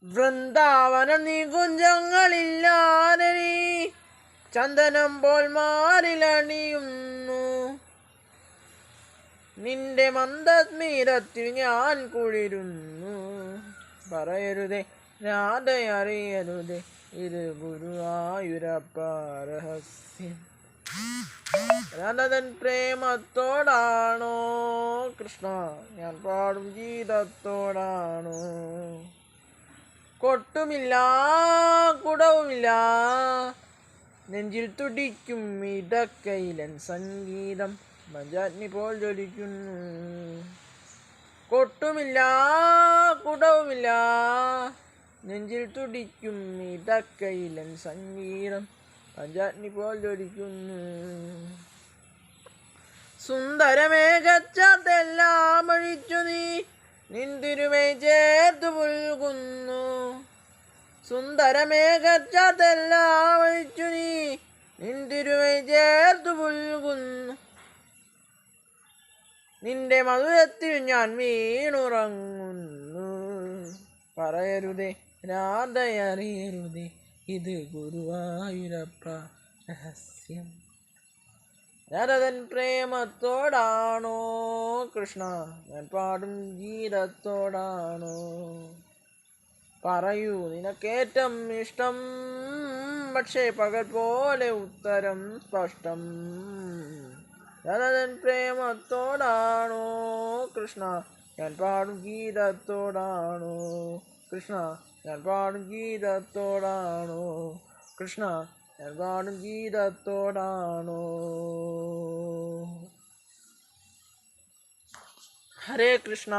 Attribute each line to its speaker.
Speaker 1: വൃന്ദാവന നികുഞ്ചങ്ങളില്ലാതെ നീ ചന്ദനം പോൽ മാറിലണിയുന്നു. നിന്റെ മന്ദസ്മിതത്തിൽ ഞാൻ കുളിരുന്നു. പറയരുതേ രാധയറിയരുതേ, ഇത് ഗുരുവായൂരപ്പ രഹസ്യം. രാധതൻ പ്രേമത്തോടാണോ കൃഷ്ണ ഞാൻ പാടും ഗീതത്തോടാണോ? കൊട്ടുമില്ല കുടവുമില്ല, നെഞ്ചിൽ തുടിക്കും ഇടക്കൈലൻ സംഗീതം മഞ്ചാഗ്നി പോൽ ജ്വലിക്കുന്നു. കൊട്ടുമില്ല കുടവുമില്ല, നെഞ്ചിൽ തുടിക്കും ഇടക്കൈലൻ സംഗീതം മഞ്ചാഗ്നി പോൽ ജ്വലിക്കുന്നു. സുന്ദരമേഘച്ചതെല്ലാം ഒഴിച്ചു നീ നിന്തിരുമൈ ചേർത്തു പുൽകുന്നു. സുന്ദരമേഘച്ചതെല്ലാം ഒഴിച്ചു നീ നിന്തിരുമൈ ചേർത്തു പുൽകുന്നു. നിന്റെ മധുരത്തിൽ ഞാൻ വീണുറങ്ങുന്നു. പറയരുതേ രാധയറിയരുതേ, ഇത് ഗുരുവായൂരപ്പ രഹസ്യം. രാധതൻ പ്രേമത്തോടാണോ കൃഷ്ണ ഞാൻ പാടും ഗീതത്തോടാണോ? പറയൂ നിനക്കേറ്റം ഇഷ്ടം, പക്ഷേ പകൽ പോലെ ഉത്തരം സ്പഷ്ടം. രാധതൻ പ്രേമത്തോടാണോ കൃഷ്ണ ഞാൻ പാടും ഗീതത്തോടാണോ? കൃഷ്ണ ഞാൻ പാടും ഗീതത്തോടാണോ? കൃഷ്ണ ഞാൻ പാടും ഗീതത്തോടാണോ? ഹരേ കൃഷ്ണ.